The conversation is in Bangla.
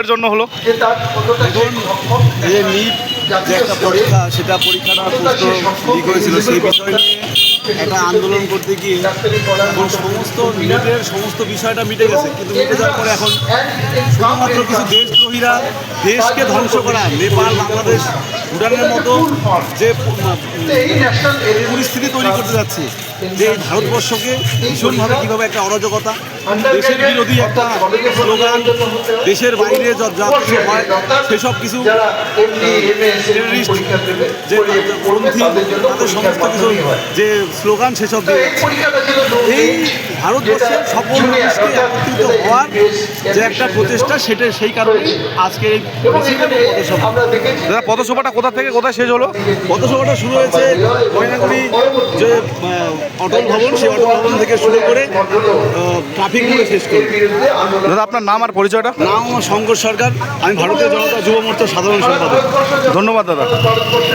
এর জন্য হলো এখন যে নিট যে একটা পরীক্ষা, সেটা পরীক্ষাটা প্রশ্ন লিক হয়েছিল, সেই বিষয় নিয়ে একটা আন্দোলন করতে গিয়ে এখন সমস্ত নিটের সমস্ত বিষয়টা মিটে গেছে, কিন্তু মিটে যাওয়ার পরে এখন শুধুমাত্র কিছু দেশদ্রোহীরা দেশকে ধ্বংস করা, নেপাল, বাংলাদেশ, ভুটানের মতো যে পরিস্থিতি তৈরি করতে যাচ্ছে, যে এই ভারতবর্ষকে ভীষণভাবে কীভাবে একটা অরাজকতা, দেশের বিরোধী একটা স্লোগান, দেশের বাইরে যা কিছু হয় সেসব কিছু টেররিস্ট যে পন্থী, তাদের সমস্ত কিছু যে স্লোগান সেসব দিয়ে এই ভারতবর্ষের সকল মানুষকে একত্রিত হওয়ার যে একটা প্রচেষ্টা, সেটা সেই কারণে আজকে এই পথসভা। দাদা পথসভাটা কোথা থেকে কোথায় শেষ হলো? পথসভাটা শুরু হয়েছে ময়নাগুড়ি যে অটল ভবন, সেই অটল ভবন থেকে শুরু করে ট্রাফিক মোড়ে শেষ করে। দাদা আপনার নাম আর পরিচয়টা? নাম আমার শঙ্কর সরকার, আমি ভারতীয় জনতা যুব মোর্চার সাধারণ সম্পাদক। ধন্যবাদ দাদা।